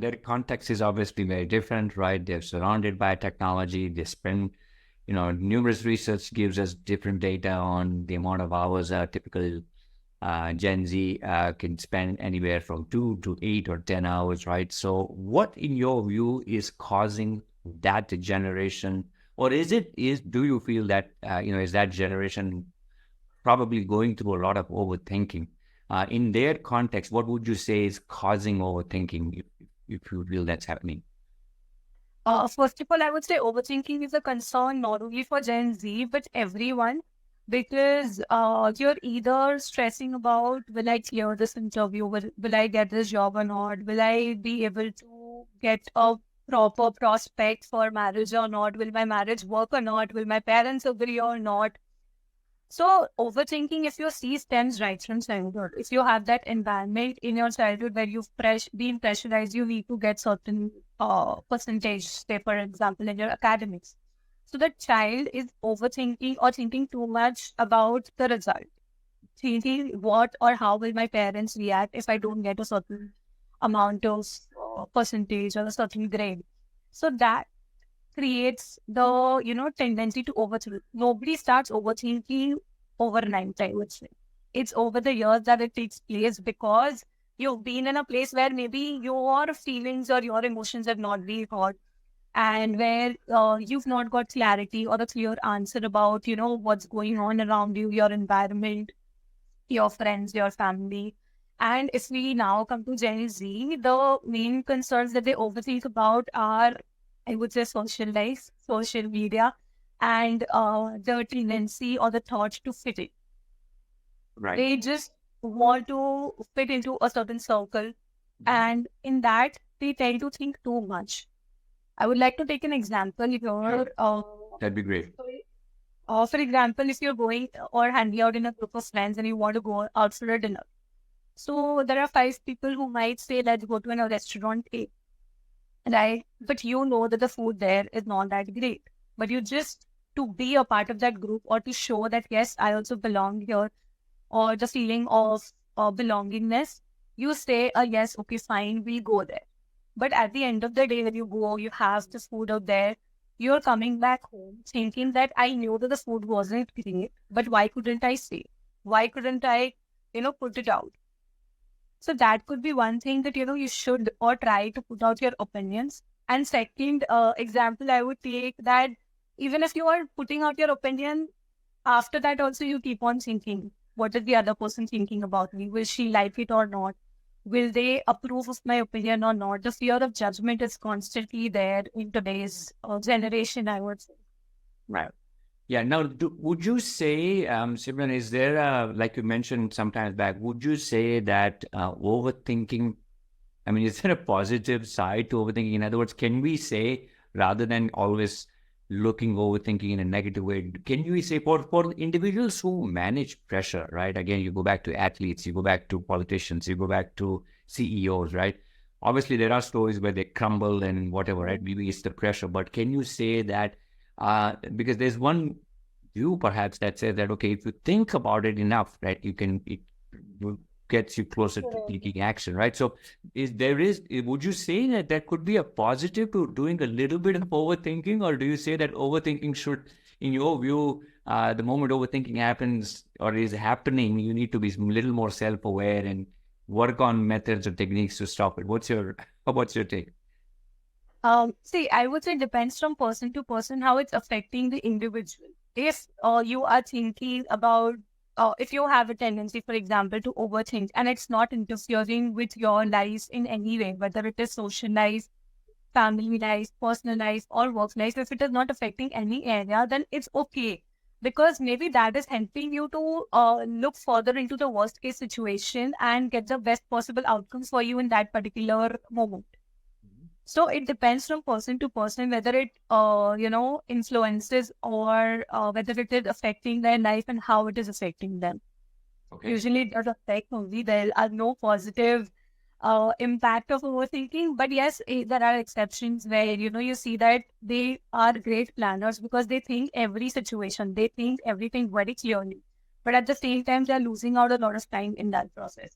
Their context is obviously very different, right? They're surrounded by technology. They spend, numerous research gives us different data on the amount of hours a typical Gen Z can spend anywhere from 2 to 8 or 10 hours, right? So what, in your view, is causing that generation, or do you feel that, is that generation probably going through a lot of overthinking? In their context, what would you say is causing overthinking, if you feel that's happening? First of all, I would say overthinking is a concern not only for Gen Z, but everyone, because you're either stressing about, will I clear this interview? Will I get this job or not? Will I be able to get a proper prospect for marriage or not? Will my marriage work or not? Will my parents agree or not? So overthinking, if you see, stems right from childhood. If you have that environment in your childhood where you've been pressurized, you need to get certain percentage, say for example, in your academics. So the child is overthinking or thinking too much about the result, thinking what or how will my parents react if I don't get a certain amount of percentage or a certain grade. So that creates the tendency to overthink. Nobody starts overthinking overnight, I would say. It's over the years that it takes place, because you've been in a place where maybe your feelings or your emotions have not been heard, and where you've not got clarity or a clear answer about what's going on around you, your environment, your friends, your family. And if we now come to Gen Z, the main concerns that they overthink about are, I would say, social life, social media, and the tendency or the thought to fit in. Right. They just want to fit into a certain circle, and in that, they tend to think too much. I would like to take an example. If Sure. you're, That'd be great. for example, if you're going or hanging out in a group of friends and you want to go out for a dinner. So there are five people who might say, let's go to a restaurant A, right? But you know that the food there is not that great. But you just, to be a part of that group or to show that, yes, I also belong here, or the feeling of belongingness, you say, yes, okay, fine, we go there. But at the end of the day, when you go, you have the food out there, you're coming back home thinking that I knew that the food wasn't great, but why couldn't I say? Why couldn't I, put it out? So that could be one thing that, you should or try to put out your opinions. And second example, I would take that even if you are putting out your opinion, after that also you keep on thinking, what is the other person thinking about me? Will she like it or not? Will they approve of my opinion or not? The fear of judgment is constantly there in today's generation, I would say. Right. Yeah. Now, would you say, Simran, is there, like you mentioned sometimes back, would you say that overthinking, I mean, is there a positive side to overthinking? In other words, can we say, rather than always looking overthinking in a negative way, can we say for individuals who manage pressure, right? Again, you go back to athletes, you go back to politicians, you go back to CEOs, right? Obviously, there are stories where they crumble and whatever, right? Maybe it's the pressure, but can you say that, because there's one view perhaps that says that, okay, if you think about it enough, right, it gets you closer to taking action, right? So would you say that that could be a positive to doing a little bit of overthinking, or do you say that overthinking should, in your view, the moment overthinking happens or is happening, you need to be a little more self-aware and work on methods or techniques to stop it? What's your take? See, I would say it depends from person to person how it's affecting the individual. If you are thinking about, if you have a tendency, for example, to overthink and it's not interfering with your life in any way, whether it is social life, family life, personal life, or work life, if it is not affecting any area, then it's okay. Because maybe that is helping you to look further into the worst case situation and get the best possible outcomes for you in that particular moment. So it depends from person to person whether it, influences or whether it is affecting their life and how it is affecting them. Okay. Usually it does affect only. There are no positive impact of overthinking. But yes, there are exceptions where, you see that they are great planners because they think every situation, they think everything very clearly. But at the same time, they're losing out a lot of time in that process.